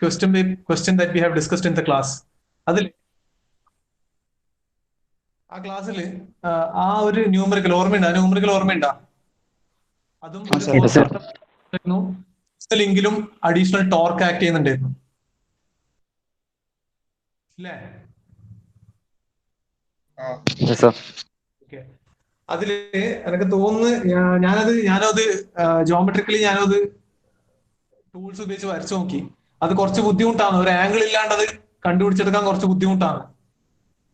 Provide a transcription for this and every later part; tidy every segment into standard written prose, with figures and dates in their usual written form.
question that we have discussed in the class. അതിൽ ആ ക്ലാസ്സിൽ ആ ഒരു ന്യൂമറിക്കൽ ഓർമ്മയുണ്ടോ? അതും ലിങ്കിലും അഡീഷണൽ ടോർക്ക് ആക്ട് ചെയ്യുന്നുണ്ടായിരുന്നു അല്ലേ? അതില് എനിക്ക് തോന്നുന്നു ഞാനത് ജോമെട്രിക്കലി ഞാനത് ടൂൾസ് ഉപയോഗിച്ച് വരച്ചു നോക്കി. അത് കുറച്ച് ബുദ്ധിമുട്ടാണ്, ഒരു ആംഗിൾ ഇല്ലാണ്ട് അത് കണ്ടുപിടിച്ചെടുക്കാൻ കുറച്ച് ബുദ്ധിമുട്ടാണ്.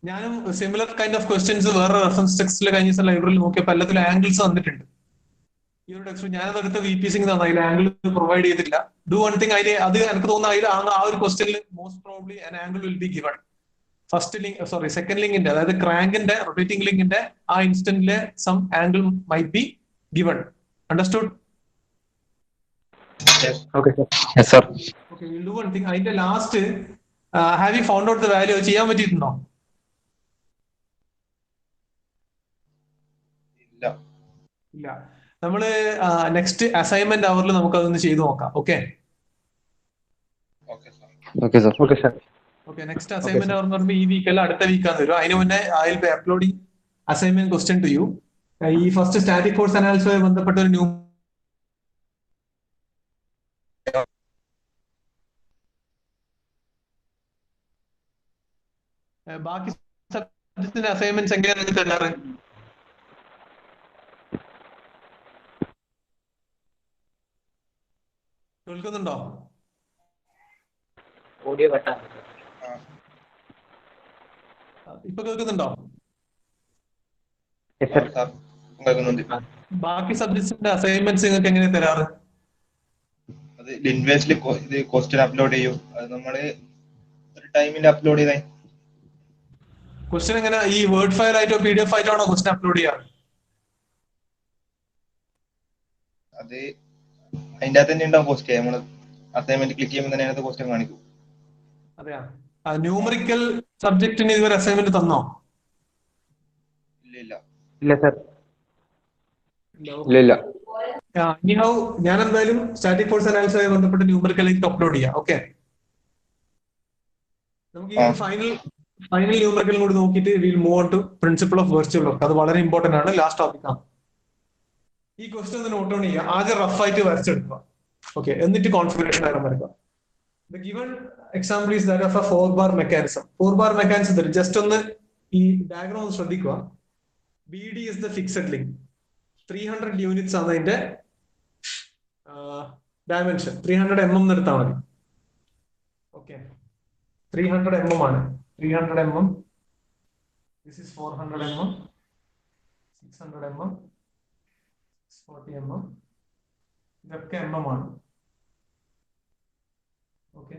ഞാനും സിമിലർ കൈൻഡ് ഓഫ് ക്വസ്റ്റ്യൻസ് വേറെ റെഫറൻസ് ടെക്സ്റ്റിൽ കഴിഞ്ഞ ദിവസം ലൈബ്രറിയിൽ നോക്കിയപ്പോൾ എല്ലാത്തിലും ആംഗിൾസ് വന്നിട്ടുണ്ട്. ഈ ഒരു ടെക്സ്റ്റ് ഞാനത് എടുത്ത് VPC തന്നെ, അതിൽ ആംഗിൾ പ്രൊവൈഡ് ചെയ്തിട്ടില്ല. ഡു വൺ തിങ്, അതിൽ അത് എനിക്ക് തോന്നുന്നു അതിൽ ആ ഒരു ക്വസ്റ്റ്യനിൽ most probably an angle will be given. Second ലിങ്കിന്റെ, അതായത് ക്രാങ്കിന്റെ റൊട്ടേറ്റിംഗ് ലിങ്കിന്റെ ആ ഇൻസ്റ്റന്റിലെ some angle might be given. Understood? Do one thing, അതിന്റെ last have you found out the value ചെയ്യാൻ പറ്റിയിട്ടുണ്ടോ? ഇല്ല. നമ്മള് നെക്സ്റ്റ് അസൈൻമെന്റ് അവറിൽ നമുക്ക് അതൊന്ന് ചെയ്തു നോക്കാം. ഓക്കെ, നെക്സ്റ്റ് അസൈൻമെന്റ് അവർ എന്ന് പറയുമ്പോൾ ഈ വീക്കല്ല, അടുത്ത വീക്കാന്ന് വരും. അതിന് മുന്നേ I will be uploading assignment question to you. ഈ ഫസ്റ്റ് സ്റ്റാറ്റിക് ഫോഴ്സ് അനാലിസിസുമായി ബന്ധപ്പെട്ട ഒരു ബാക്കി സബ്ജക്റ്റിന്റെ അസൈൻമെന്റ്സ് എങ്ങനെയാണ് നിങ്ങൾക്ക് തരാറ്? കേൾക്കുന്നുണ്ടോ? ഇപ്പൊ കേൾക്കുന്നുണ്ടോ? ബാക്കി സബ്ജക്ട്സിന്റെ അസൈൻമെന്റ്സ് നിങ്ങൾക്ക് എങ്ങനെ തരാറ്? അത് ലിൻവേസിൽ ക്വസ്റ്റ്യൻ അപ്ലോഡ് ചെയ്യും. അത് നമ്മള് ഒരു ടൈമിൽ അപ്ലോഡ് ചെയ്തേ. ക്വസ്റ്റ്യൻ എങ്ങനെ, ഈ വേർഡ് ഫയൽ ആയിട്ടോ PDF ആയിട്ടാണോ ക്വസ്റ്റ്യൻ അപ്ലോഡ് ചെയ്യാറ്? അത് അതിന്റെ അകത്ത് തന്നെ ഉണ്ടാവും ക്വസ്റ്റ്യൻ. നമ്മള് അസൈൻമെന്റ് ക്ലിക്ക് ചെയ്യുമ്പോൾ തന്നെ അതിനകത്ത് ക്വസ്റ്റ്യൻ കാണിക്കും. അതെയാ? ന്യൂമറിക്കൽ സബ്ജക്റ്റിന് ഇതുവരെ അസൈൻമെന്റ് തന്നോ? ഇല്ല സർ. ഇനിഹൗ ഞാൻ എന്തായാലും സ്റ്റാറ്റിക് ഫോഴ്സ് അനാലിസിസുമായി ബന്ധപ്പെട്ട് ന്യൂമറിക്കൽ ലിങ്ക് അപ്ലോഡ് ചെയ്യാം. ഓക്കെ, നമുക്ക് ഈ ഫൈനൽ ന്യൂമറിക്കലും കൂടി നോക്കിയിട്ട് will move on to principle of virtual work. അത് വളരെ ഇമ്പോർട്ടന്റ് ആണ്, ലാസ്റ്റ് ടോപ്പിക് ആണ്. ഈ ക്വസ്റ്റ്യൻ ഒന്ന് നോട്ട് ഡൗൺ ചെയ്യുക. ആദ്യം റഫ് ആയിട്ട് വരച്ചെടുക്കുക. ഓക്കെ, എന്നിട്ട് കോൺഫിഗറേഷൻ ആയിട്ട് വരക്കുക. The given example is that of a 4-bar mechanism. 4-bar mechanism just ഒന്ന് ഈ ഡയഗ്രാം ഒന്ന് ശ്രദ്ധിക്കുക. BD is the fixed link. 300 units ആണ് അതിന്റെ ഡയമെൻഷൻ. 300 mm എടുത്താൽ മതി. ഓക്കെ, 300 mm ആണ്. 300 mm. This is 400 mm, 600 mm, 40 mm. ഇതൊക്കെ mm ആണ്. Okay,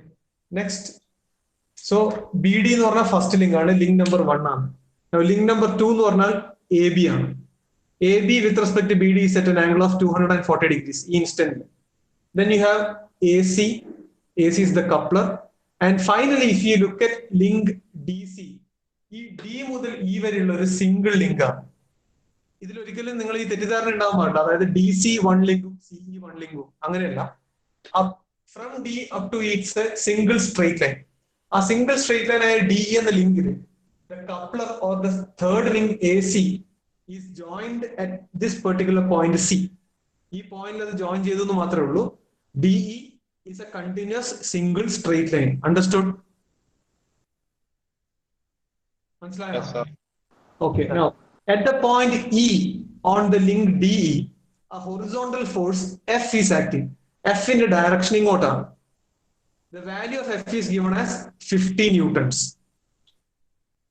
next. സോ BD എന്ന് പറഞ്ഞാൽ ഫസ്റ്റ് ലിങ്ക് ആണ്, ലിങ്ക് നമ്പർ 1 ആണ്. ലിങ്ക് നമ്പർ 2 എന്ന് പറഞ്ഞാൽ AB ആണ്. AB with respect to BD is at an angle of 240 degrees instantly. Then you have AC. AC is the coupler. And finally, if you look at link DC, ഈ D മുതൽ E വരെയുള്ള ഒരു single link ആണ്. ഇതിലൊരിക്കലും നിങ്ങൾ ഈ തെറ്റിദ്ധാരണ ഉണ്ടാവാൻ പാടില്ല. അതായത് DC 1 ലിങ്കും CE 1 ലിങ്കും അങ്ങനെയല്ല. From D up to E it's a single straight line. ആ സിംഗിൾ സ്ട്രെയിറ്റ് ലൈൻ ആയ DE എന്ന ലിങ്കിൽ the coupler or the third link AC is joined at this particular point C. ഈ പോയിന്റിൽ അത് ജോയിൻ ചെയ്തു എന്ന് മാത്രമേ ഉള്ളൂ. DE is a continuous single straight line. Understood? മനസ്സിലായോ? Okay. Now at the point E on the link DE, a horizontal force F is acting. F in the direction ഇങ്ങോട്ടാണ്. The value of F is given as 50 newtons.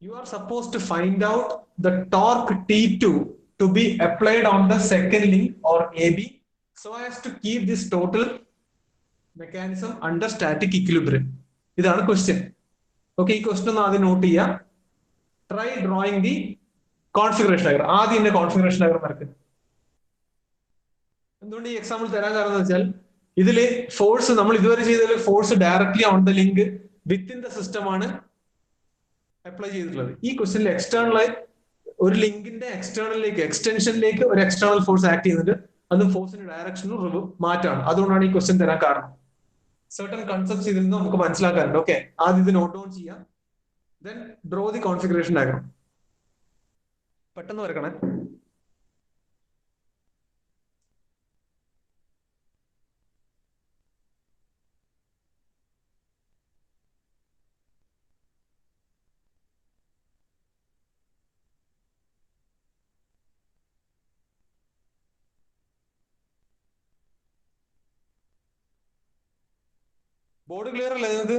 You are supposed to find out the torque T2 to be applied on the second link or AB so as to keep this total mechanism under static equilibrium. ഇതാണ് question. Okay, ഈ question ഒന്ന് ആദ്യം not ചെയ്യുക. Try drawing the configuration diagram. ആദ്യം ഇതിന്റെ configuration diagram വരയ്ക്കുക. എന്തുകൊണ്ട് ഈ എക്സാമ്പിൾ തരാൻ കാരണം എന്ന് വെച്ചാൽ ഇതില് ഫോഴ്സ് നമ്മൾ ഇതുവരെ ചെയ്തതിൽ force directly on the link within the system ആണ് അപ്ലൈ ചെയ്തിട്ടുള്ളത്. ഈ ക്വസ്റ്റ്യനിൽ എക്സ്റ്റേണലായി ഒരു ലിങ്കിന്റെ എക്സ്റ്റൻഷനിലേക്ക് ഒരു എക്സ്റ്റേണൽ ഫോഴ്സ് ആക്ട് ചെയ്യുന്നുണ്ട്. അതും ഫോഴ്സിന്റെ ഡയറക്ഷനും മാറ്റാണ്. അതുകൊണ്ടാണ് ഈ ക്വസ്റ്റ്യൻ തരാൻ കാരണം. certain concepts ഇതിൽ നിന്ന് നമുക്ക് മനസ്സിലാക്കാറുണ്ട്. ഓക്കെ, ആദ്യം ഇത് നോട്ട് ഡൗൺ ചെയ്യാം. Then draw the configuration diagram. പെട്ടെന്ന് വരക്കണേ. ബോർഡ് ക്ലിയർ അല്ലേ നിങ്ങൾക്ക്?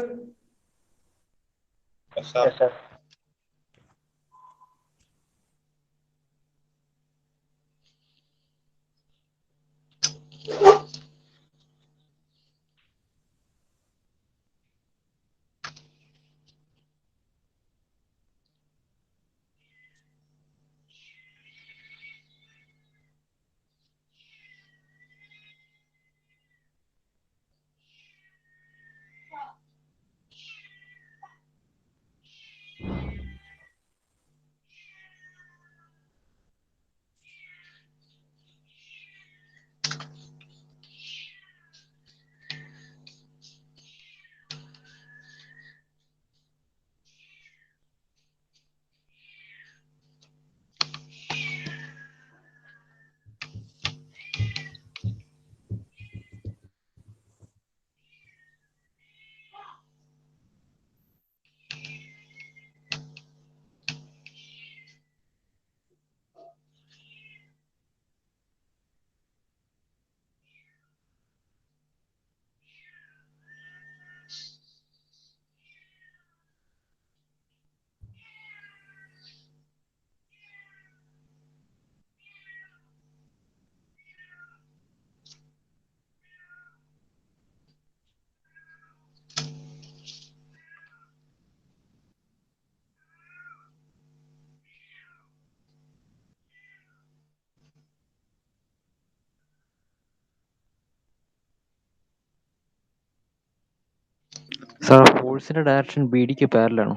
സാർ ഫോഴ്സിന്റെ ഡയറക്ഷൻ ബി ഡിക്ക് പാരലാണ്.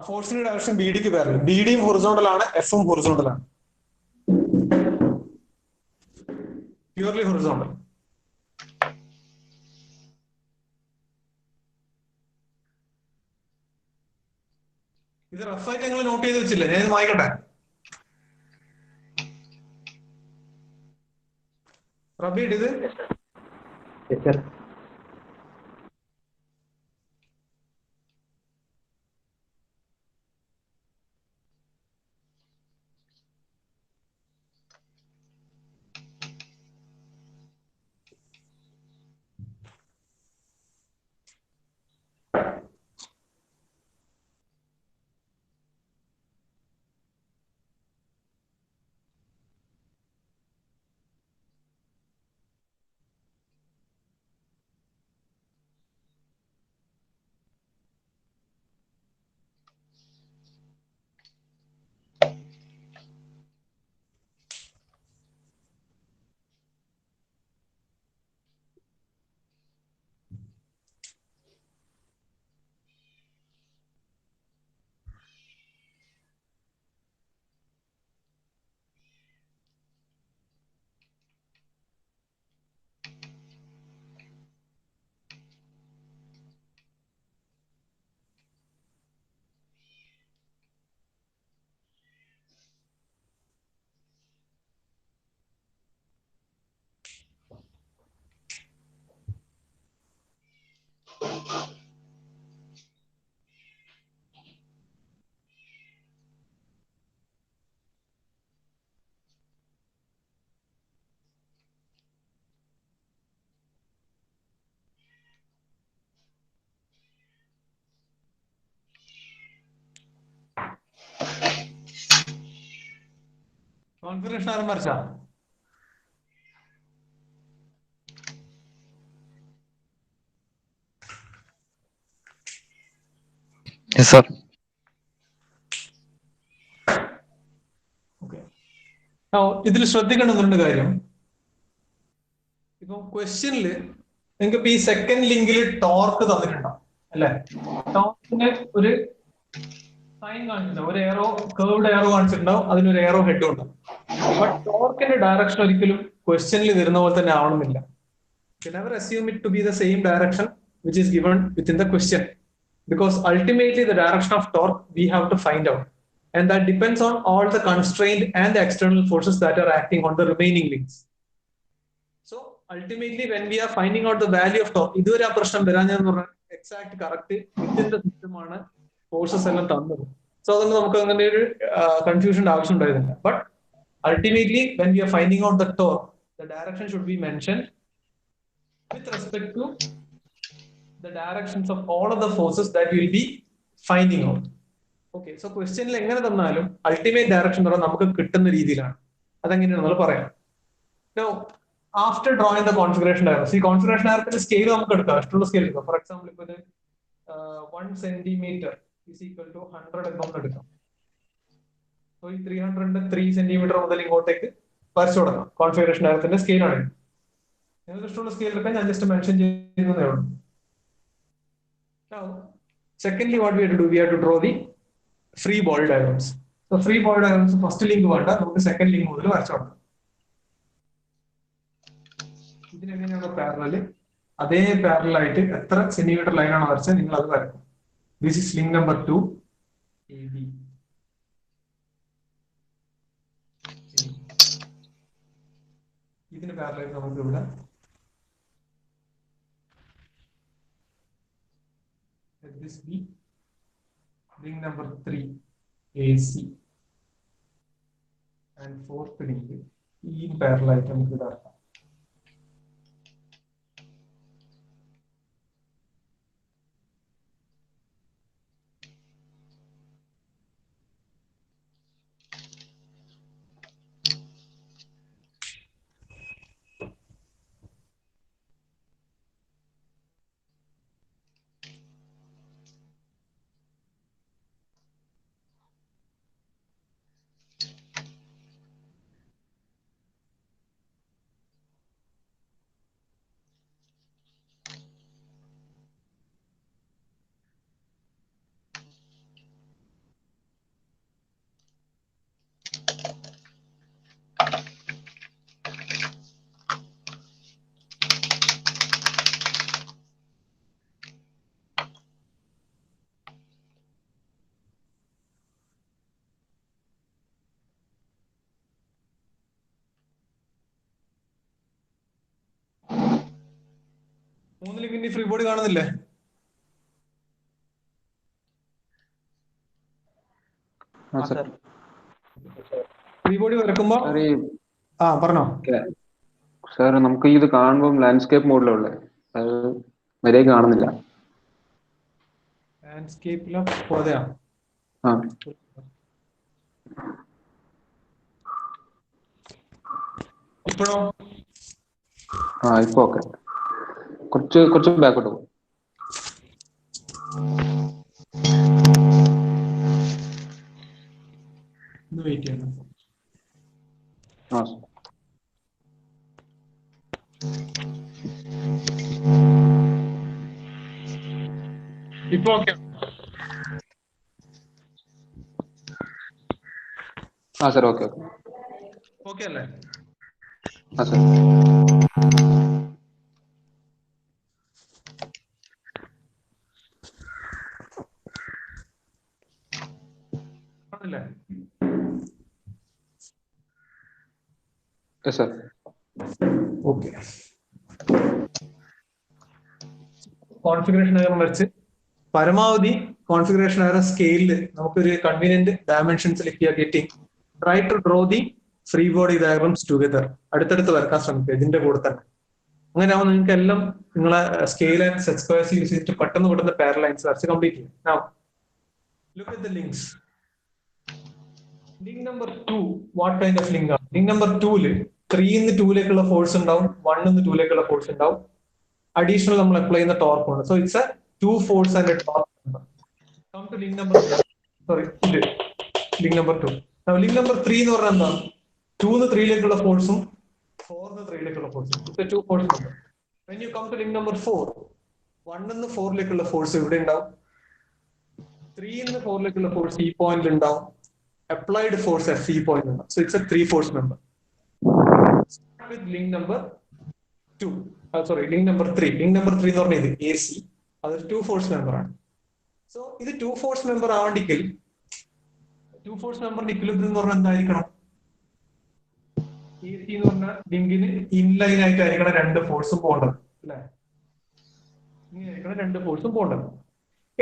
ഫോഴ്സിന്റെ ഡയറക്ഷൻ ബി ഡിക്ക് പാരലൽ. ബി ഡിയും ഹൊറിസോണ്ടൽ ആണ്, എഫും ഹൊറിസോണ്ടൽ ആണ്, പ്യൂർലി ഹൊറിസോണ്ടൽ. ഇത് റഫായിട്ട് ഞങ്ങൾ നോട്ട് ചെയ്ത് വെച്ചില്ല, ഞാൻ ഇത് വായിക്കട്ടെ. റബീഡ് ഇത് കോൺഫിഗറേഷൻ ആരും വരച്ചാ? സാർ ഇതിൽ ശ്രദ്ധിക്കേണ്ട രണ്ട് കാര്യം. ഇപ്പൊ ക്വസ്റ്റ്യനില് നിങ്ങൾക്ക് ഈ സെക്കൻഡ് ലിങ്കിൽ ടോർക്ക് തന്നിട്ടുണ്ടാവും അല്ലെ? ടോർക്കിന് ഒരു സൈൻ കാണിച്ചിട്ടുണ്ടാവും, ഒരു എയറോ, കേർവ്ഡ് എയറോ കാണിച്ചിട്ടുണ്ടാവും, അതിനൊരു എയറോ ഹെഡും ഉണ്ടാവും. ബട്ട് ടോർക്കിന്റെ ഡയറക്ഷൻ ഒരിക്കലും ക്വസ്റ്റ്യനിൽ വരുന്ന പോലെ തന്നെ ആവണമെന്നില്ല. You never assume it to be the same direction which is given within the question, because ultimately the direction of torque we have to find out, and that depends on all the constraint and the external forces that are acting on the remaining links. So ultimately when we are finding out the value of torque, ഇതുവരെ ആ പ്രശ്നം വരാഞ്ഞെന്ന് പറഞ്ഞാൽ exact correct within the സിസ്റ്റമാണ് forces എല്ലാം തന്നത്. So അതുകൊണ്ട് നമുക്ക് അങ്ങനെ ഒരു കൺഫ്യൂഷന്റെ ആവശ്യം ഉണ്ടായിരുന്നില്ല. But ultimately when we are finding out the torque, the direction should be mentioned with respect to the directions of all of the forces that we will be finding out. Okay, so ക്വസ്റ്റ്യനിൽ എങ്ങനെ തന്നാലും ultimate direction എന്ന് പറഞ്ഞാൽ നമുക്ക് കിട്ടുന്ന രീതിയിലാണ്. അതെങ്ങനെയാണ് നമ്മൾ പറയാം. Now, after drawing the configuration diagram, ഈ കോൺഫിഗറേഷൻ ഡയഗ്രത്തിന്റെ സ്കെയിൽ നമുക്ക് എടുക്കാം, ഇഷ്ടമുള്ള സ്കെയിൽ എടുക്കാം. ഫോർ എക്സാമ്പിൾ ഇപ്പൊ ഇത് 1 centimetre is equal to 100 mm എടുക്കാം. സോ ഈ 300 3 സെന്റിമീറ്റർ മുതൽ ഇങ്ങോട്ടേക്ക് വരച്ചു കൊടുക്കാം. കോൺഫിഗറേഷൻ ഡയഗ്രത്തിന്റെ സ്കെയിലാണ്. നിങ്ങൾക്ക് ഇഷ്ടമുള്ള സ്കെയിൽ എടുക്കാൻ ഞാൻ ജസ്റ്റ് മെൻഷൻ ചെയ്യുന്നതേ ഉള്ളൂ. Now, secondly, what we have to do, we have to draw the free body diagrams. So free body diagrams first link വേണ്ട, നമുക്ക് സെക്കൻഡ് ലിങ്ക് മുതൽ വരച്ചു കൊടുക്കാം. ഇതിനെങ്ങനെയാണ് പാരലൽ, അതേ പാരലൽ ആയിട്ട് എത്ര സെന്റിമീറ്റർ ലൈനാണ് വരച്ചത് നിങ്ങൾ അത് വരക്കും. This is link number 2 AB. ഇതിന് പാരലൽ നമുക്ക് ഇവിടെ let this be link number 3 AC and fourth link in parallel ആയിട്ട് നമുക്ക് ഇടാം. മൂന്ന് ലിങ്കിന്റെ ഫ്രീ ബോഡി കാണുന്നില്ലേ? ഫ്രീ ബോഡി വരക്കുമ്പോ പറഞ്ഞോ സാർ. നമുക്ക് ഇത് കാണുമ്പോൾ ലാൻഡ്സ്കേപ്പ് മോഡിലുള്ളേ, അത് വരെ കാണുന്നില്ല. ലാൻഡ്സ്കേപ്പിലോ പോതെയാ? ഇപ്പോഴോ? ഇപ്പൊ ഓക്കെ. കുറച്ച് ബാക്കോട്ട് പോകും. വെയിറ്റ് ചെയ്യണം. ഇപ്പൊ ഓക്കെ? സാർ ഓക്കെ ഓക്കെ അല്ലേ? സാർ. കോൺഫിഗറേഷൻ ഡയഗ്രം വരച്ച് പരമാവധി കോൺഫിഗറേഷൻ ഡയഗ്രം സ്കെയിലിൽ നമുക്കൊരു കൺവീനിയന്റ് ഡയമെൻഷൻസ് ലിക്കുക. Getting try to draw the free body diagrams together. അടുത്തടുത്ത് വരക്കാൻ ശ്രമിക്കുക ഇതിന്റെ കൂടെ തന്നെ. അങ്ങനെ ആവുമ്പോൾ നിങ്ങൾക്ക് എല്ലാം നിങ്ങളെ scale and set squares use ചെയ്തിട്ട് പെട്ടെന്ന് പാരലൽ ലൈൻസ് വരച്ച് കംപ്ലീറ്റ് ചെയ്യും. Now, look at the links. Link number 2, what kind of link ആണ്? Link number 2 3 2ലേക്കുള്ള ഫോഴ്സ് ഉണ്ടാവും, 1 2ലേക്കുള്ള ഫോഴ്സ് ഉണ്ടാവും. അഡീഷണൽ നമ്മൾ അപ്ലൈ ചെയ്യുന്ന ടോർക്ക് ആണ്. So it's a 2 force and a torque. Come to link number link number 2. Link number 3 എന്ന് പറഞ്ഞാൽ എന്താ? 2 3ലേക്കുള്ള ഫോഴ്സും 4 3ലേക്കുള്ള ഫോഴ്സും. It's a 2 force number. When you come to link number 4, 1 4ലേക്കുള്ള ഫോഴ്സ് ഇവിടെ ഉണ്ടാവും, 3 4ലേക്കുള്ള ഫോഴ്സ് ഈ പോയിന്റിൽ ഉണ്ടാവും, applied force at C point number. So it's a 3 force member. Start with link number 2, link number 3. Link number 3 എന്ന് പറഞ്ഞത് AC, അതൊരു 2 force member ആണ്. സോ ഇത് 2 ഫോഴ്സ് മെമ്പർ ആവണ്ടെങ്കിൽ 2 ഫോഴ്സ് മെമ്പറിന്റെ ഇക്വിലിബ്രിയം എന്ന് പറഞ്ഞാൽ എന്തായിരിക്കണം? AC എന്ന് പറഞ്ഞ ലിങ്കിന് ഇൻലൈൻ ആയിട്ടായിരിക്കണം രണ്ട് ഫോഴ്സും പോകേണ്ടത് അല്ലെ? ഇങ്ങനെയായിരിക്കണം രണ്ട് ഫോഴ്സും പോകേണ്ടത്.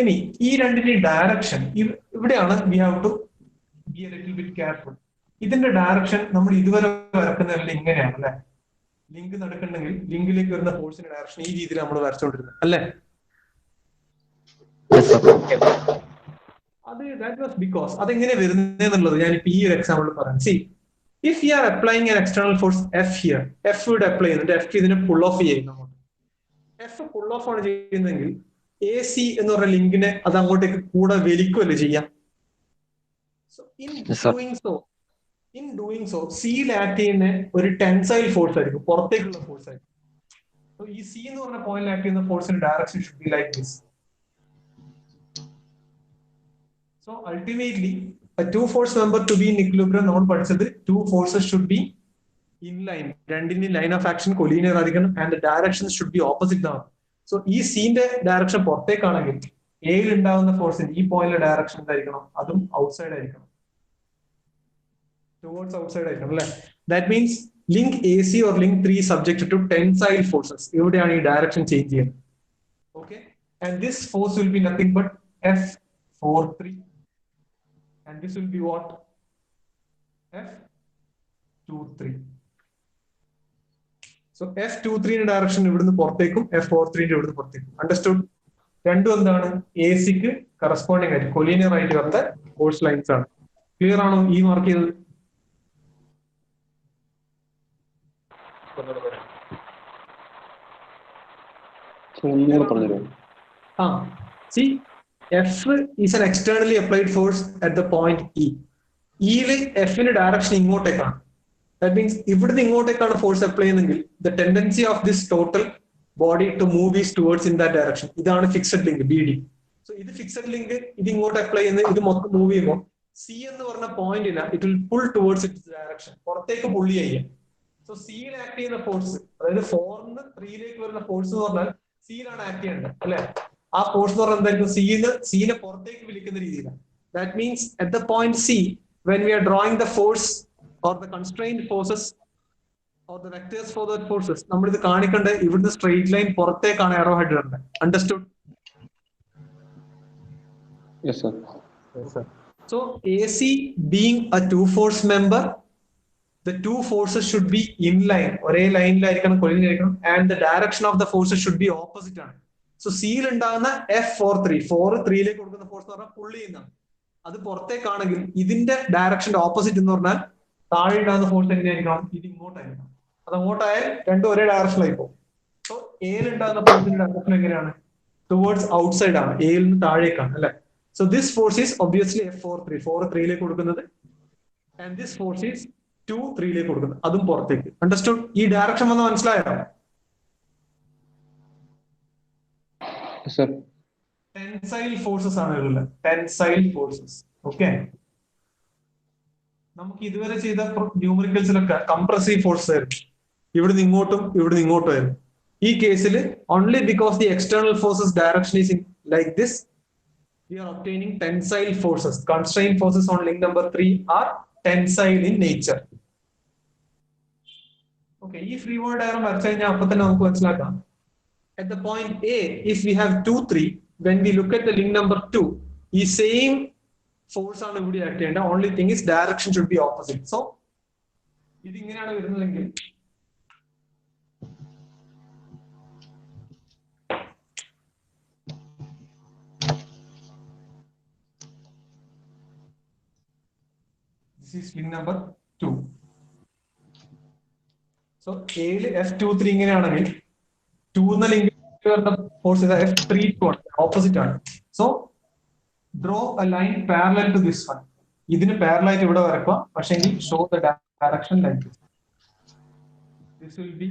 ഇനി ഈ രണ്ടിന്റെ ഡയറക്ഷൻ ഇവിടെയാണ് we have to be a little bit careful. ഇതിന്റെ ഡയറക്ഷൻ നമ്മൾ ഇതുവരെ വരക്കുന്നതല്ല ഇങ്ങനെയാണ് അല്ലെ? ലിങ്ക് നടക്കുന്നുണ്ടെങ്കിൽ ലിങ്കിലേക്ക് വരുന്ന ഫോഴ്സിന്റെ ഡയറക്ഷൻ ഈ രീതിയിൽ നമ്മൾ വരച്ചോണ്ടിരുന്നത് അല്ലെ? അത് ദാറ്റ് വാസ് ബിക്കോസ് അതെങ്ങനെ വരുന്നതെന്നുള്ളത് ഞാനിപ്പോ ഈ ഒരു എക്സാമ്പിൾ പറയാം. C, if you are applying an external force F here, F ഇവിടെ അപ്ലൈ ചെയ്യുന്നുണ്ട്, എഫ് ഇതിനെ പുൾ ഓഫ് ചെയ്യുന്നു. എഫ് പുൾ ഓഫ് ആണ് ചെയ്യുന്നതെങ്കിൽ AC എന്ന് പറഞ്ഞ ലിങ്കിനെ അത് അങ്ങോട്ടേക്ക് കൂടെ വലിക്കുമല്ലേ ചെയ്യാം. സോ ഇൻ ഡൂയിങ് സോ സിയിൽ ആക്ട് ചെയ്യുന്ന ഒരു ടെൻസൈൽ ഫോഴ്സ് ആയിരിക്കും, പുറത്തേക്കുള്ള ഫോഴ്സ് ആയിരിക്കും. സോ ഈ സി എന്ന് പറഞ്ഞ പോയിന്റ് ആക്ട് ചെയ്യുന്ന ഫോഴ്സിന്റെ direction should be like this. So ultimately a two force member to be in equilibrium നമ്മൾ പഠിച്ചത് two forces should be in line, രണ്ടിന്റെ ലൈൻ ഓഫ് ആക്ഷൻ കൊലീനിയർ ആയിരിക്കണം and the directions should be opposite ആണ്. So ഈ സീന്റെ direction പുറത്തേക്കാണെങ്കിൽ എയിൽ ഉണ്ടാകുന്ന ഫോഴ്സിന് ഈ പോയിന്റിലെ ഡയറക്ഷൻ എന്തായിരിക്കണം? അതും ഔട്ട്സൈഡ് ആയിരിക്കണം, ടുവേർഡ്സ് ഔട്ട്സൈഡ് ആയിരിക്കണം അല്ലെ? That means link AC or link 3 subject to tensile forces. ഇവിടെയാണ് ഈ ഡയറക്ഷൻ ചേഞ്ച് ചെയ്യുന്നത്. Okay, and this force will be nothing but F43. And this will be what? F23. So F23 ന്റെ direction ഇവിടുന്ന് പുറത്തേക്കും F43 ന്റെ ഇവിടുന്ന് പുറത്തേക്കും. Understood? രണ്ടും എന്താണ്? AC-ക്ക് കറസ്പോണ്ടിങ് ആയിട്ട് കൊലീനിയർ ആയിട്ട് വരുന്ന ഫോഴ്സ് ലൈൻസ് ആണ്. ക്ലിയർ ആണോ ഈ മാർക്ക് ചെയ്തത്? See, F is an externally applied force at the point E. E-ല് F-ന്റെ ഡയറക്ഷൻ ഇങ്ങോട്ടേക്കാണ്. That means ഇവിടുന്ന് ഇങ്ങോട്ടേക്കാണ് ഫോഴ്സ് അപ്ലൈ ചെയ്യുന്നതെങ്കിൽ the tendency of this total body to move is towards in that direction. ഇതാണ് ഫിക്സഡ് ലിങ്ക് BD. സോ ഇത് fixed link, ഇത് ഇങ്ങോട്ട് അപ്ലൈ ചെയ്യുന്നത്, ഇത് മൊത്തം മൂവ് ചെയ്യുമ്പോൾ C എന്ന് പറഞ്ഞ പോയിന്റിന് it will pull towards it's direction, പുറത്തേക്ക് പുള്ളി ചെയ്യാം. സോ സിയിൽ ആക്ട് ചെയ്യുന്ന ഫോഴ്സ്, അതായത് 4-ന്ന് 3-ലേക്ക് വരുന്ന ഫോഴ്സ് എന്ന് പറഞ്ഞാൽ സിയിലാണ് ആക്ട് ചെയ്യേണ്ടത് അല്ലെ? ആ ഫോഴ്സ് എന്ന് പറഞ്ഞാൽ എന്തായിരിക്കും? സീനെ പുറത്തേക്ക് വിളിക്കുന്ന രീതിയിലാണ്. That means at the point C, when we are drawing the force or the constrained forces or the vectors for the forces, നമ്മൾ ഇത് കാണിക്കേണ്ട ഇവിടുന്ന് സ്ട്രെയിറ്റ് ലൈൻ പുറത്തേക്കാണ് ആരോ ഹെഡ് ഇടേണ്ടത്. Understood? Yes sir. Yes sir. So AC being a two force member, the two forces should be in line, ഒരേ ലൈനിലായിരിക്കണം, collinear, and the direction of the forces should be opposite ആണ്. So സിയിൽ ഉണ്ടാകുന്ന F43, 3-ലേക്ക് കൊടുക്കുന്ന force എന്ന് പറഞ്ഞാൽ പുള്ളി ചെയ്യുന്നതാണ്. അത് പുറത്തേക്കാണെങ്കിൽ ഇതിന്റെ ഡയറക്ഷന്റെ ഓപ്പോസിറ്റ് എന്ന് പറഞ്ഞാൽ താഴെ ഉണ്ടാകുന്ന ഫോഴ്സ് എങ്ങനെയായിരിക്കണം? ഇത് ഇങ്ങോട്ടായിരിക്കണം. അത് അങ്ങോട്ടായാൽ രണ്ടും ഒരേ ഡയറക്ഷനിലായി പോകും. സോ എയിൽ ഉണ്ടാകുന്ന ഫോഴ്സിന്റെ ഡയറക്ഷൻ എങ്ങനെയാണ്? ടുവേർഡ്സ് ഔട്ട്സൈഡ് ആണ്, എയിൽ നിന്ന് താഴേക്കാണ് അല്ലെ? So this force is obviously F43, 3-ലേക്ക് കൊടുക്കുന്നത്, ആൻഡ് ദിസ് ഫോഴ്സ് ഈസ് 3-ലേക്ക് കൊടുക്കുന്നത്, അതും പുറത്തേക്ക്. അണ്ടർസ്റ്റുഡ്? ഈ ഡയറക്ഷൻ വന്ന് മനസ്സിലായോ? ടെൻസൈൽ ഫോഴ്സസ് ആണ് ഉള്ളത്, ടെൻസൈൽ ഫോഴ്സസ്. ഓക്കെ, നമുക്ക് ഇതുവരെ ചെയ്ത ന്യൂമറിക്കൽസിലൊക്കെ കംപ്രസീവ് ഫോഴ്സ് ആയിരുന്നു, ഇവിടുന്ന് ഇങ്ങോട്ടും ഇവിടുന്ന് ഇങ്ങോട്ടും ആയിരുന്നു. ഈ കേസിൽ only because the external forces direction is in like this, we are obtaining tensile forces. Constraint forces on link number 3 are tensile in nature. Okay, ഈ ഫ്രീ ബോഡി ഡയഗ്രം വരച്ചു കഴിഞ്ഞാൽ അപ്പൊ തന്നെ നമുക്ക് മനസ്സിലാക്കാം. At the point A, if we have 2, 3, when we look at the link number 2, ഈ same force ആണ് ഇവിടെ ആക്ട് ചെയ്യേണ്ടത്. Only thing is direction should be opposite. So ഇത് ഇങ്ങനെയാണ് വരുന്നതെങ്കിൽ this is link number 2. So A ല് F23 ഇങ്ങനെയാണെങ്കിൽ 2 എന്ന ലിങ്ക് വരുന്ന ഫോഴ്സ് ഇത് F32 ആണ്, ഓപ്പോസിറ്റ് ആണ്. So draw a line parallel to this one. ഇതിന് പാരലൽ ആയിട്ട് ഇവിടെ വരക്കുക, പക്ഷേ show the direction like this. This will be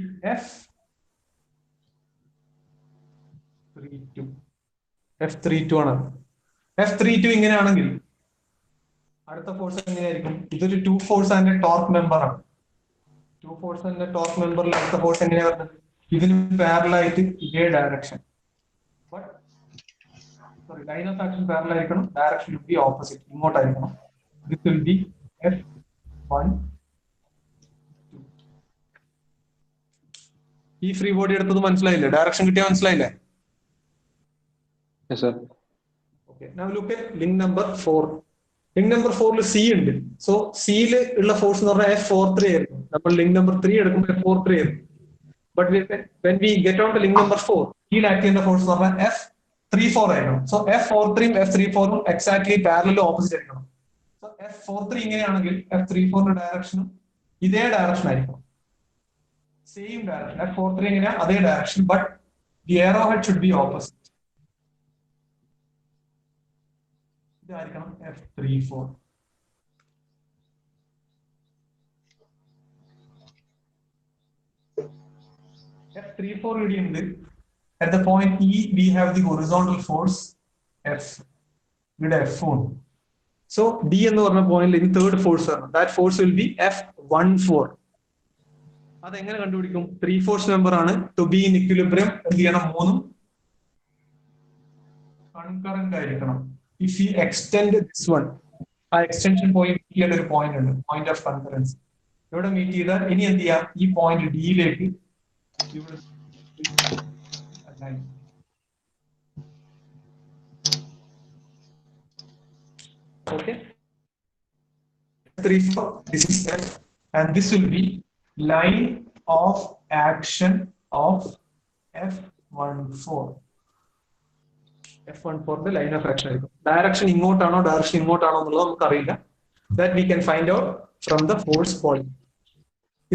F32 ആണ്. F32 ഇങ്ങനെയാണെങ്കിൽ അടുത്ത ഫോഴ്സ് എങ്ങനെയായിരിക്കും? ഇതൊരു 2 ഫോഴ്സ് ആൻഡ് ടോർക്ക് മെമ്പർ ആണ്. 2 ഫോഴ്സ് ആൻഡ് ടോർക്ക് മെമ്പറിൽ അടുത്ത ഫോഴ്സ് എങ്ങനെയാ വരുന്നത്? ഇതിന് പാരലൽ ആയിട്ട് ഇതേ direction. But sorry, line of action parallel ആയിരിക്കണം, ഡയറക്ഷൻ വിൽ ബി ഓപ്പോസിറ്റ്, ഇങ്ങോട്ടായിരിക്കണം. This will be F1 2. ഈ ഫ്രീ ബോഡി എടുത്തത് മനസ്സിലായില്ലേ? ഡയറക്ഷൻ കിട്ടിയ മനസ്സിലായില്ലേ? Yes, sir. Okay, now look at link number 4. Link number 4 C ഉണ്ട്. സോ സിയിൽ ഉള്ള ഫോഴ്സ് എന്ന് പറഞ്ഞാൽ F43 ആയിരുന്നു. നമ്മൾ ലിങ്ക് നമ്പർ 3 എടുക്കുമ്പോൾ F43 ആയിരുന്നു. But when we get on to link number 4, സിയിൽ ആക്ട് ചെയ്യുന്ന ഫോഴ്സ് എന്ന് പറഞ്ഞാൽ F34 ആയിരുന്നു. So F43 F34 exactly parallel opposite ആയിരിക്കണം. സോ F43 ഇങ്ങനെയാണെങ്കിൽ F34 ഡയറക്ഷനും ഇതേ ഡയറക്ഷൻ ആയിരിക്കണം, സെയിം ഡയറക്ഷൻ. F43 എങ്ങനെയാ? അതേ direction, but the arrow head should be opposite. ഇതായിരിക്കണം F34. F34 ഇവിടെ ഉണ്ട്. At the point E, we have the horizontal force F. ഇവിടെ F1. So D എന്ന് പറഞ്ഞ പോയിന്റിൽ ഇനി തേർഡ് ഫോഴ്സ് ആണ്. That force will be F14. അതെങ്ങനെ കണ്ടുപിടിക്കും? 3 ഫോഴ്സ് മെമ്പർ ആണ്. To be in equilibrium എന്ത് ചെയ്യണം? മൂന്നും കൺകറന്റ് ആയിരിക്കണം. If we extend this one, ആ എക്സ്റ്റൻഷൻ പോയിന്റ് ചെയ്യേണ്ട ഒരു പോയിന്റ് ഉണ്ട്, പോയിന്റ് ഓഫ് കൺകറൻസ്. ഇവിടെ മീറ്റ് ചെയ്താൽ ഇനി എന്ത് ചെയ്യാം? ഈ പോയിന്റ് ഡിയിലേക്ക് ഇവിടെ okay, 3 4, this is F, and this will be line of action of F14. F14 line of action ആയിരിക്കും. ഡയറക്ഷൻ ഇങ്ങോട്ടാണോ ഡയറക്ഷൻ ഇങ്ങോട്ടാണോ എന്നുള്ളത് നമുക്ക് അറിയില്ല. That we can find out from the force point.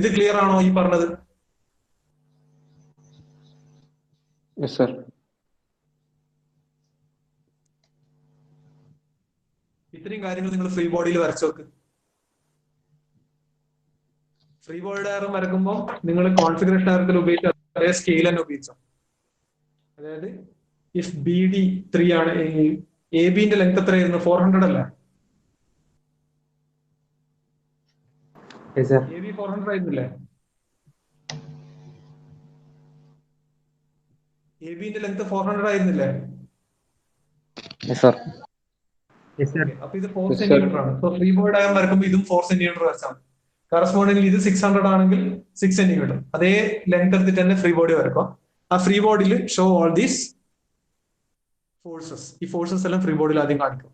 ഇത് ക്ലിയർ ആണോ ഈ പറഞ്ഞത്? Yes, sir. ഇത്രയും കാര്യങ്ങൾ നിങ്ങൾ ഫ്രീ ബോഡിയിൽ വരച്ചു നോക്ക്. ഫ്രീ ബോഡി ഡയഗ്രം വരക്കുമ്പോൾ നിങ്ങൾ കോൺഫിഗറേഷൻ ഡയഗ്രത്തിൽ ഉപയോഗിച്ച അതേ സ്കെയിൽ തന്നെ ഉപയോഗിച്ചോ. അതായത് ഇഫ് ബി ഡി 3 ആണ്, എ ബിന്റെ ലെങ്ത് എത്രയായിരുന്നു? 400 അല്ല? എ ബി 400 ആയിരുന്നില്ലേ? എ ബിന്റെ ലെങ്ത് 400 ആയിരുന്നില്ലേ? Yes, sir. അപ്പൊ ഇത് 4 സെന്റിമീറ്റർ ആണ്. സോ ഫ്രീ ബോഡി ഡയഗ്രം വരക്കുമ്പോൾ ഇതും 4 സെന്റിമീറ്റർ വെച്ചാണ്. കറസ്പോണ്ടിംഗ് ഇത് 600 ആണെങ്കിൽ 6 സെന്റിമീറ്റർ. അതേ ലെങ്ത് എടുത്തിട്ട് തന്നെ ഫ്രീ ബോഡി വരക്കാം. ആ ഫ്രീ ബോഡിയിൽ ഷോ ഓൾ ദീസ് ഫോഴ്സസ്. ഈ ഫോഴ്സസ് എല്ലാം ഫ്രീ ബോഡിയിൽ ആദ്യം കാണിക്കും.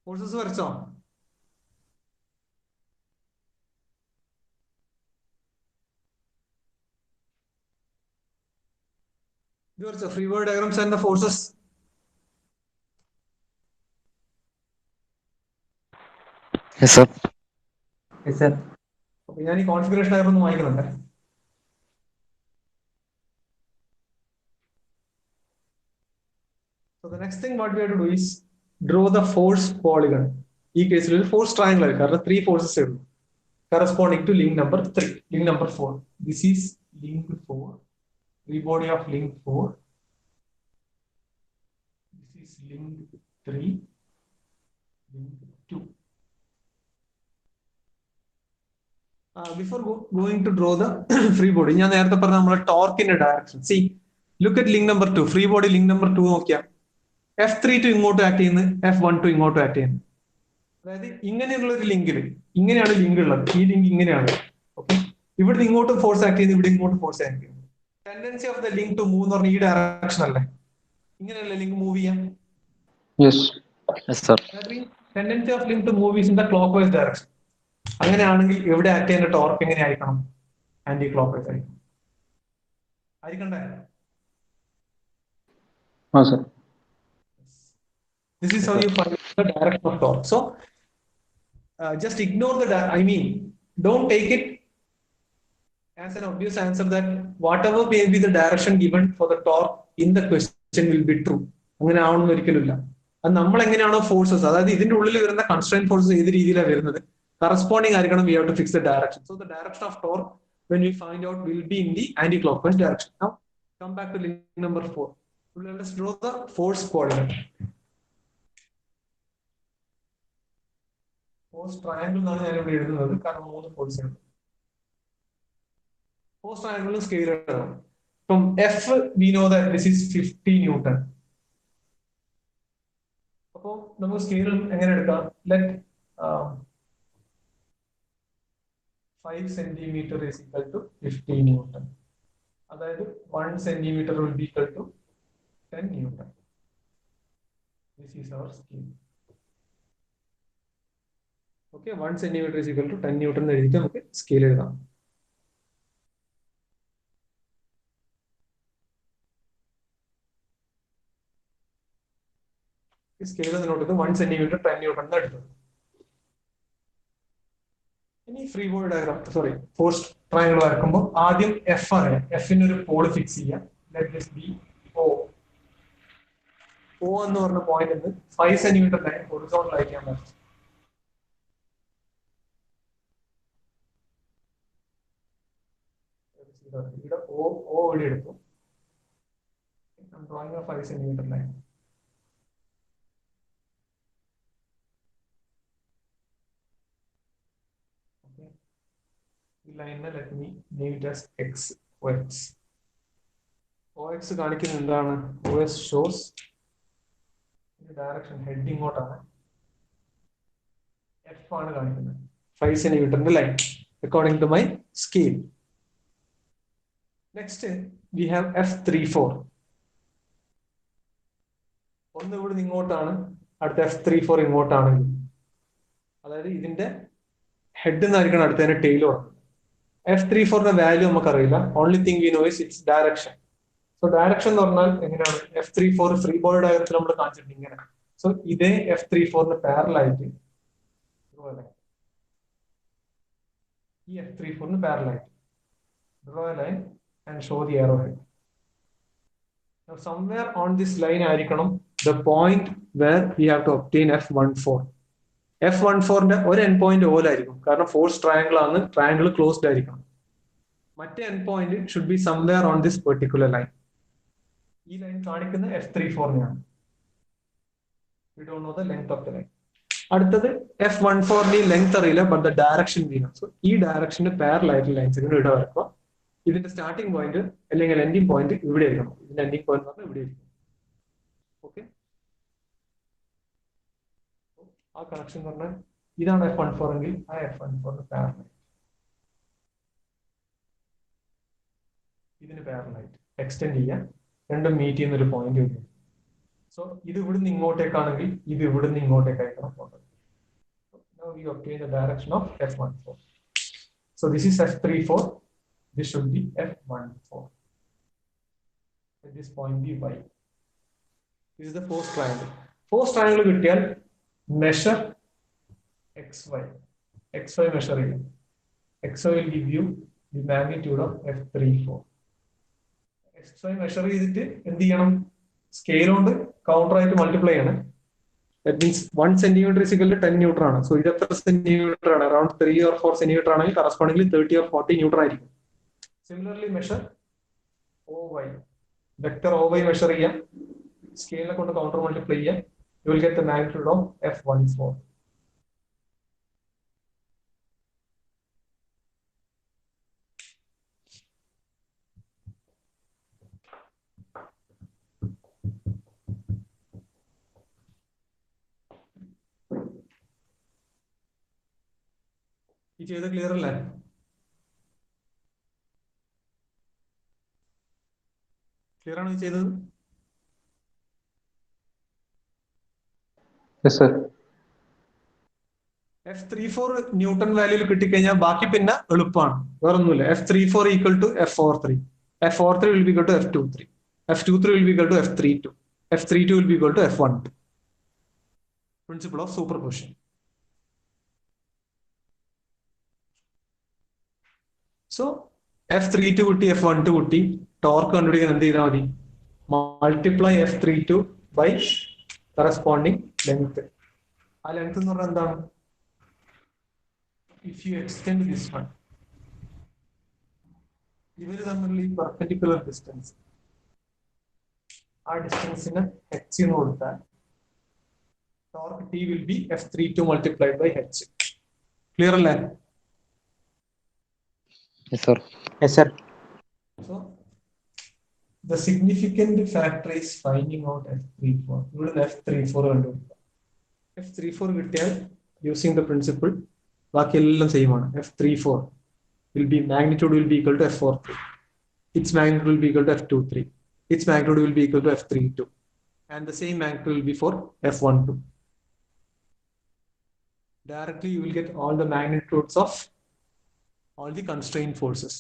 ഫോഴ്സസ് വരച്ചോ? ഇത് വരച്ചോ? Free body diagrams and the forces. Yes, sir. Yes, sir. അപ്പൊ ഞാൻ ഈ കോൺഫിഗറേഷൻ ഡയഗ്രം ഒന്ന് വായിക്കുന്നുണ്ട്. So the next thing what we have to do is draw the force polygon. ഈ കേസിൽ ഒരു ഫോഴ്സ് ട്രയാങ്കിൾ ആയിരിക്കും, കാരണം 3 ഫോഴ്സസ് ഉള്ളൂ, corresponding to link number 3, link number 4. This is link 4, free body of link 4. This is link 3, link 2. Before going to draw the free body, ഞാൻ നേരത്തെ പറഞ്ഞ നമ്മളെ ടോർക്കിന്റെ direction. See, look at link number 2, free body link number 2 നോക്കിയാൽ F32 ഇങ്ങോട്ട് act ചെയ്യുന്നു, F12 ഇങ്ങോട്ട് act ചെയ്യുന്നു. അതായത് ഇങ്ങനെയുള്ള ഒരു ലിങ്കിൽ ഇങ്ങനെയാണ് ലിങ്ക് ഉള്ളത്, ഈ ലിങ്ക് ഇങ്ങനെയാണ്. ഓക്കെ, ഇവിടെ ഇങ്ങോട്ടും ഫോഴ്സ് ആക്ട് ചെയ്യുന്നു, ഇവിടെ ഇങ്ങോട്ടും ഫോഴ്സ് ആക്ട് ചെയ്യുന്നു. Tendency of the link to move എന്ന് പറഞ്ഞ ഈ ഡയറക്ഷൻ അല്ലേ, ഇങ്ങനെയല്ലേ ലിങ്ക് മൂവ് ചെയ്യാം? Yes. Yes, sir. Tendency of link to move is in the clockwise direction. അങ്ങനെയാണെങ്കിൽ എവിടെ ആക്ട് ചെയ്യുന്ന ടോർക്ക് എങ്ങനെ ആയിരിക്കണം? ആന്റി ക്ലോക്ക് വൈസ് ആയിരിക്കണം. ആയിരിക്കണ്ടേ? Sir. This is how you find the direction of torque. So just ignore the don't take it as an obvious answer that whatever may be the direction given for the torque in the question will be true. അങ്ങനെ ആവണമെന്ന് ഒരിക്കലുമില്ല. അത് നമ്മൾ എങ്ങനെയാണോ forces, അതായത് ഇതിന്റെ ഉള്ളിൽ വരുന്ന കൺസ്ട്രെയിന്റ് ഫോഴ്സസ് ഏത് രീതിയിലാണ് വരുന്നത്, കറസ്പോണ്ടിങ് ആയിരിക്കണം. We have to fix the direction. So the direction of torque when we find out will be in the anti-clockwise direction. Now come back to link number 4. Let us draw the force polygon. Force triangle എന്നാണ് ഞാൻ ഇവിടെ എഴുതുന്നത്, കാരണം 3 force ഉണ്ട്. Force ട്രയാങ്കിളിന് scale എഴുതണം. From F we know that this is 50 Newton. അപ്പോ നമുക്ക് scale എങ്ങനെ എടുക്കാം? Let 5 centimeter is equal to 50 Newton. അതായത് 1 centimeter will be equal to 10 Newton. This is our scale. Okay, 1 centimeter is equal to 10 Newton എന്ന് എഴുതിയിട്ട് നമുക്ക് scale എഴുതാം. ഈ സ്കെയിൽ നോട്ട് 1 centimeter 10 Newton എന്ന് എടുത്തത്. ഇനി free body diagram, force triangle വരക്കുമ്പോൾ ആദ്യം എഫ് അറിയാം. എഫിന് ഒരു പോൾ ഫിക്സ് ചെയ്യാം. Let this be O. O എന്ന് പറഞ്ഞ പോയിന്റ് 5 centimeter ലൈൻ ഹൊറിസോണ്ടൽ ആയിട്ട് ഞാൻ വരച്ചു. ഇവിടെ O ഇവിടെ എടുത്തു. Drawing 5 centimeter line. ഈ ലൈനിനെ let me name it as X, OX. OX കാണിക്കുന്നത് എന്താണ്? OX shows ഡയറക്ഷൻ ഹെഡ് ഇങ്ങോട്ടാണ്, F ആണ് കാണിക്കുന്നത് 5 centimeter line according to my scale. Next we have F34. ഒന്ന് ഇവിടെ ഇങ്ങോട്ടാണ്, അടുത്ത F34 ഇങ്ങോട്ടാണെങ്കിൽ, അതായത് ഇതിന്റെ ഹെഡ് എന്നായിരിക്കണം അടുത്തതിന്റെ ടെയിൽ വന്നത്. F34 വാല്യൂ നമുക്കറിയില്ല. Only thing we know is it's direction. So direction എന്ന് പറഞ്ഞാൽ എങ്ങനെയാണ്? F34 ഫ്രീ ബോഡി ഡയഗ്രത്തിൽ നമ്മൾ കാണിച്ചിട്ടുണ്ട് ഇങ്ങനെ. സോ ഇതേ F34 പാരലായിട്ട് ഈ F34 പാരലായിട്ട് draw a line and show the arrowhead. Now somewhere on this line ആയിരിക്കണം the point where we have to obtain F14. F14ന്റെ ഒരു എൻഡ് പോയിന്റ് ഓലായിരിക്കും, കാരണം ഫോഴ്സ് ട്രയാങ്കിൾ ആണ്, ട്രയാങ്കിൾ ക്ലോസ്ഡ് ആയിരിക്കണം. മറ്റേ end point should be somewhere on this particular line. ഈ line കാണിക്കുന്ന F34നെയാണ്. We don't know the length of the line. അടുത്തത് F14ന്റെ length അറിയില്ല, but the direction we know. So ഈ ഡയറക്ഷന്റെ parallel lines ഇവിടെ വരക്കുക. ഇതിന്റെ സ്റ്റാർട്ടിംഗ് പോയിന്റ് അല്ലെങ്കിൽ എൻഡിങ് പോയിന്റ് ഇവിടെ ആയിരിക്കണം. ഇതിന്റെ എൻഡിങ് പോയിന്റ് പറഞ്ഞാൽ ഇവിടെ ആയിരിക്കും. ഓക്കെ, ആ കണക്ഷൻ പറഞ്ഞാൽ ഇതാണ് F14 എങ്കിൽ ആ F14 പാരലൽ, ഇതിന് പാരലായിട്ട് എക്സ്റ്റെൻഡ് ചെയ്യാൻ രണ്ടും മീറ്റ് ചെയ്യുന്ന ഒരു പോയിന്റ് വരും. സോ ഇത് ഇവിടുന്ന് ഇങ്ങോട്ടേക്കാണെങ്കിൽ ഇത് ഇവിടുന്ന് ഇങ്ങോട്ടേക്കായിരിക്കണം പോകേണ്ടത്. Now we obtain the direction of F14. So this is F34. This should be F14. At this point be Y. This is the fourth triangle. Fourth triangle കിട്ടിയാൽ measure XY. XY measure ചെയ്യും. XY will give you the magnitude of F34. XY measure ചെയ്തിട്ട് എന്ത് ചെയ്യണം? Scale കൊണ്ട് counter ആയിട്ട് multiply ചെയ്യണം. That means 1 centimeter is equal to 10 Newton ആണ്. So ഇത് എത്ര സെന്റിമീറ്റർ ആണ്? Around 3 or 4 centimeter ആണെങ്കിൽ correspondingly 30 or 40 Newton ആയിരിക്കും. Similarly measure OY. Vector OY measure ചെയ്യാം. സ്കെയിലിനെ കൊണ്ട് കൗണ്ടർ മൾട്ടിപ്ലൈ ചെയ്യാം. You will get the magnitude of F14. ഈ ചെയ്ത് ക്ലിയർ അല്ലേ? ക്ലിയർ ആണ് ഈ ചെയ്തത്? Yes sir. F34 ന്യൂട്ടൺ വാല്യൂയിൽ കിട്ടിക്കഴിഞ്ഞാൽ ബാക്കി പിന്നെ എളുപ്പമാണ്, വേറൊന്നുമില്ല. F34 equal to F43. F43 will be equal to F23. F23 will be equal to F32. F32 will be equal to F12. Principle of superposition. So F32 കുട്ടി F12 കുട്ടി torque കണ്ടുപിടിക്കാൻ എന്ത് ചെയ്താൽ മതി? Multiply F32 by corresponding length. ആ length എന്ന് പറഞ്ഞാൽ എന്താണ്? If you extend this one, ഇവര് തമ്മിലുള്ള ഈ പെർപെൻഡിക്കുലർ ഡിസ്റ്റൻസ്, ആ ഡിസ്റ്റൻസിന് h എന്ന് കൊടുത്താൽ torque T will be F32 multiplied by h. Clear അല്ലേ? Yes, sir. Yes, sir. So the significant factor is finding out F34. ഇവിടെ F34 കണ്ടുപിടിക്കുക. F34 കിട്ടിയാൽ using the principle ബാക്കി എല്ലാം സെയിം ആണ്. F34 will be magnitude will be equal to F43. Its magnitude will be equal to F23. Its magnitude will be equal to F32. And the same magnitude will be for F12. Directly you will get all the magnitudes of all the constraint forces.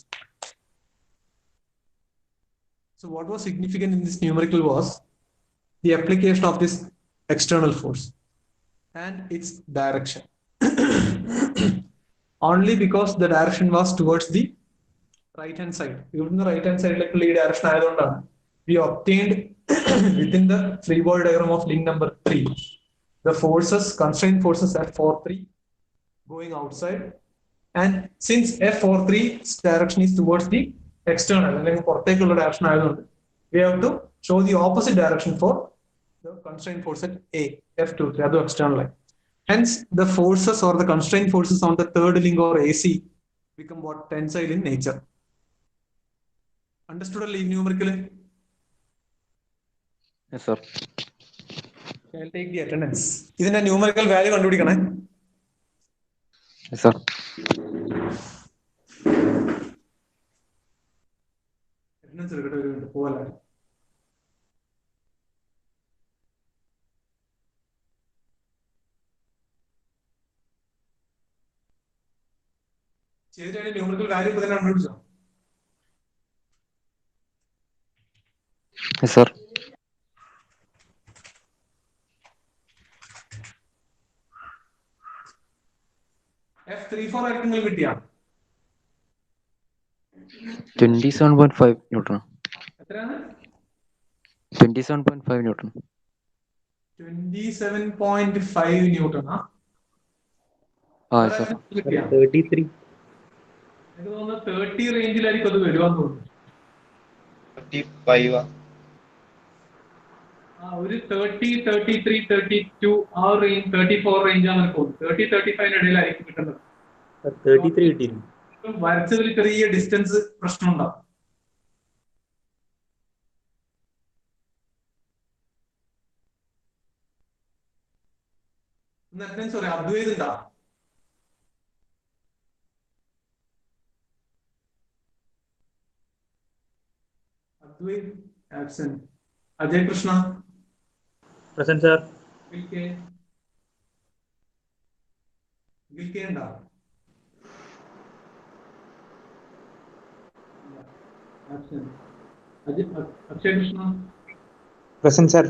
So what was significant in this numerical was the application of this external force and its direction. Only because the direction was towards the right hand side. Even the right hand side like lead direction ആയതുകൊണ്ടാണ് we obtained within the free body diagram of link number 3 the forces, constraint forces F43 going outside, and since F43's direction is towards the external അല്ലെങ്കിൽ പുറത്തേക്കുള്ള direction ആയതുകൊണ്ട് we have to show the opposite direction for the constraint force at A, F23, അതും external line. Hence the forces or the constraint forces on the third link or AC become what? Tensile in nature. Understood all numerically? Yes, sir. I'll take the attendance. ഇതിന്റെ numerical value കണ്ടുപിടിക്കണേ. Yes, sir. Attendance എടുക്കട്ടെ ഒരു minute പോവല്ലേ. ചെയ്തിട്ട് numerical value ഇപ്പോൾ തന്നെ കണ്ടുപിടിച്ചോ? Yes, sir. F34 ആയിരിക്കും നിങ്ങൾ കിട്ടിയ 27.5 Newton. എത്രയാണ്? 27.5 Newton. 27.5 ന്യൂട്ടൺ. Yes, sir. 33. എനിക്ക് തോന്നുന്നു 30 റേഞ്ചിലായിരിക്കും അത് വരുവാന്ന് തോന്നുന്നു. 35 ഒരു 30, 33, 32 ആ റേഞ്ച് 34 റേഞ്ച് ആണ് തോന്നുന്നു. 30, 35 ഇടയിലായിരിക്കും കിട്ടുന്നത്. 33 കിട്ടിയിരുന്നു. വരച്ചതിൽ ചെറിയ ഡിസ്റ്റൻസ് പ്രശ്നം ഉണ്ടാവും. സോറി അദ്വൈത് ഉണ്ടാ? Advaith absent. Ajay Krishna Present, sir. വിൽക്കേ ഉണ്ടോ? Akshay Krishna. Present, sir.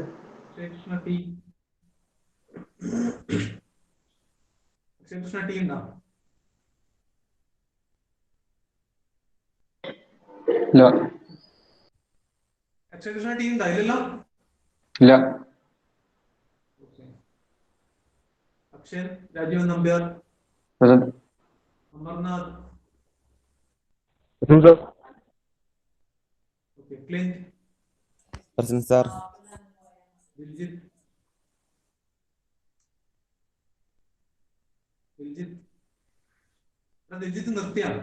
Akshay Krishna T. Akshay Krishna T ഉണ്ടോ? ഇല്ല. അക്ഷയ് കൃഷ്ണ ടി ഉണ്ടോ? ഇല്ലല്ലോ. ഇല്ല. അക്ഷയൻ Rajeevan Nambiar. Present. Amarnath. Present, sir. Okay. Clint. Present, sir. Diljit. Diljith നിർത്തിയാണ്.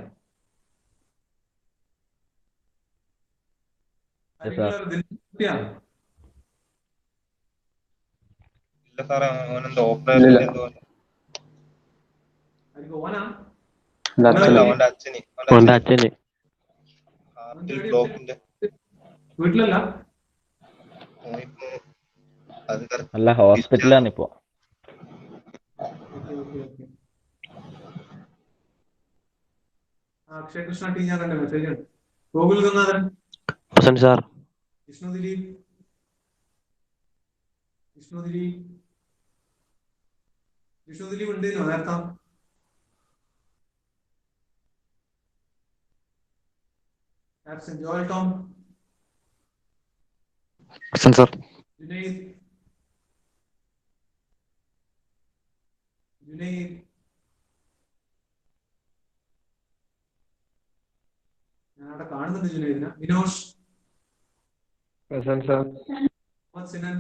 നിർത്തിയാണ്. ഇല്ല സാറേ, അവനെന്തോ ഓപ്പറേഷൻ എന്തോ. ഓനാ അല്ല, അവന്റെ അച്ഛന് ഹാർട്ടിൽ ബ്ലോക്കിന്റെ. വീട്ടിലല്ല, അത് അല്ല, ഹോസ്പിറ്റലാണ് ഇപ്പോ. അക്ഷയ് കൃഷ്ണ ടി ഞാൻ കണ്ട മെസ്സേജ് ഉണ്ട്. ഗോകുൽ ഗംഗാധരൻ. Present, sir. വിഷ്ണു ദിലീപ്. വിഷ്ണു ദിലീപ് ഉണ്ടല്ലോ നേരത്തെ. Absent. Joel Tom. Present, sir. Junaid. ഞാൻ അവിടെ കാണുന്നുണ്ട് ജുനൈദിനെ. Vinosh. Present, sir. Muhammad Sinan.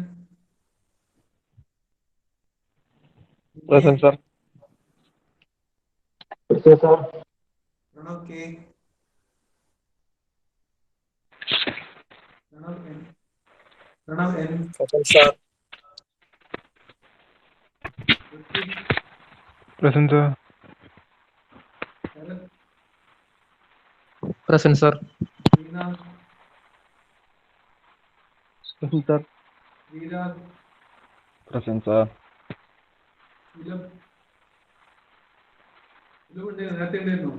Present, sir. Pranav K. Pranav N. Present, sir. Present, sir. Present, sir. Present, sir. Present, sir. നേരത്തെ ഉണ്ടായിരുന്നു.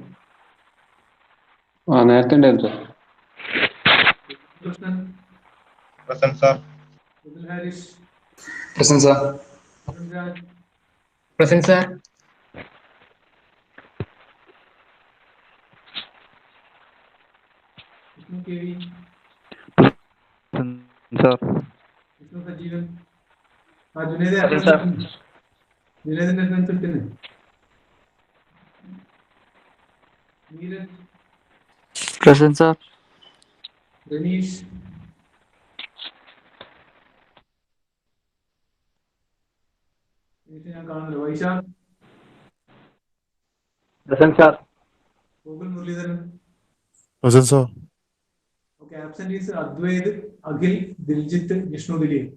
നേരത്തെ ഉണ്ടായിരുന്നു, sir. Krishnan. Present sir. Haris. Present, sir. Present, sir. Vishnu K V. Sir. Vishnu Sajeevan. ജുനൈദിന്റെ അറ്റൻഡൻസ് കിട്ടുന്നു. നീരജ്. Present, sir. രനീഷ്. ഞാൻ കാണുന്നില്ല. Vaishakh. Present, sir. Gokul Muraleedharan. Present, sir. Okay. Absent is Advaith, Akhil, Diljith, Vishnu Dileep.